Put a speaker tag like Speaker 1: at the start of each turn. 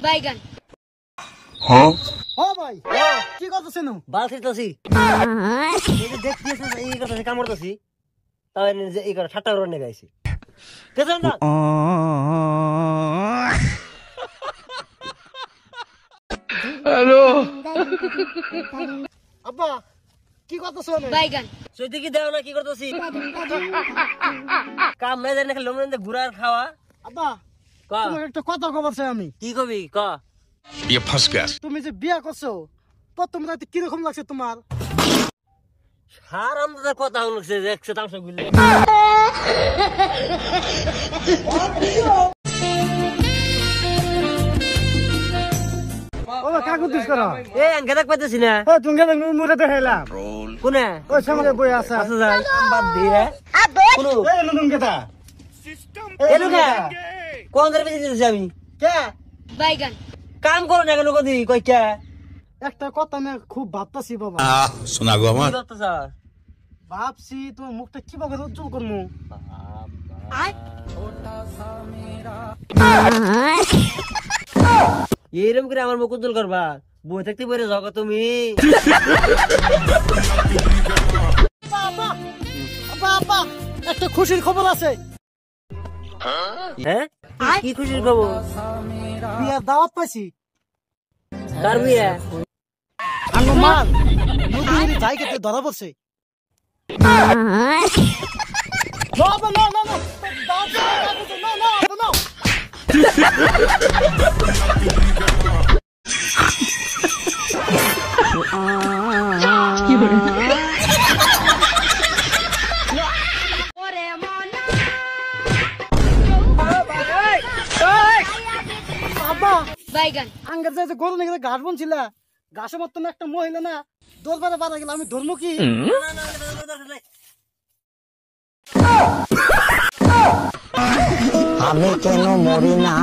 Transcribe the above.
Speaker 1: বাইগান।
Speaker 2: হ্যাঁ
Speaker 3: ও ভাই কি করতেছেন?
Speaker 4: বাল ছিটতাছি এই যে দেখতেছিস এই করতেছি কাম করতেছি তাও যে এই করে ঠাট্টা করে নিয়ে গাইছি কেন না
Speaker 2: হ্যালো
Speaker 3: আব্বা কি করতেছেন?
Speaker 1: বাইগান।
Speaker 4: সইতে কি দেও না কি করতেছি কাম নাই জানি খালি লোমনে ঘুরার খাওয়া
Speaker 3: আব্বা
Speaker 4: ক
Speaker 3: তোমার একটা কথা কবার চাই আমি।
Speaker 4: কি কবি ক
Speaker 2: ये फंस गया
Speaker 3: তুমি যে বিয়া করছো প্রথম রাতে কিরকম লাগছে তোমার?
Speaker 4: হারাম দাদার কথা হচ্ছে দেখছে তামসা গুলি
Speaker 3: ও কাকু দিস করা
Speaker 4: এ আঙ্কে দেখ পাইতেছি না
Speaker 3: ও তুমি গেলে মুরে দেখাইলাম
Speaker 4: কোনে
Speaker 3: ওই সামনে বই আছে
Speaker 4: আসা যায় বাদ দিয়ে কোন
Speaker 3: এই নতুন কথা
Speaker 4: এলো কে কোন ধরে বেঁচে দিতেছি আমি
Speaker 3: কে
Speaker 1: বাইগান।
Speaker 4: কাম করো না কেন কদি কই কে
Speaker 3: একটা কথা না খুব ভাবতাছি বাবা।
Speaker 2: सुना गो
Speaker 4: কি
Speaker 2: আমার
Speaker 4: করতেছ
Speaker 3: ভাবছি তোমার মুখটা কিভাবে উজ্জ্বল করবো।
Speaker 4: এরম করে আমার মুখ উজ্জ্বল করবা বই থাকতে পারে যাও তুমি
Speaker 3: বাবা বাবা একটা খুশির খবর আছে।
Speaker 4: হ্যাঁ কি খুশির খবর
Speaker 3: বিয়ার দাওয়াত পাইছি।
Speaker 4: কার বিয়ে
Speaker 3: আঙ্গো মাল নদীর জায়গাতে ধরা পড়ছে। বাবা না না না দাওয়াত না না না বাবা
Speaker 1: বাইগান।
Speaker 3: আঙ্গার যে গরু নাকি ঘাস বনছিল ঘাসের মতন একটা মহিলা না দরবারে বাধা গেল আমি ধর্ম কি
Speaker 4: আমি কেন মরি না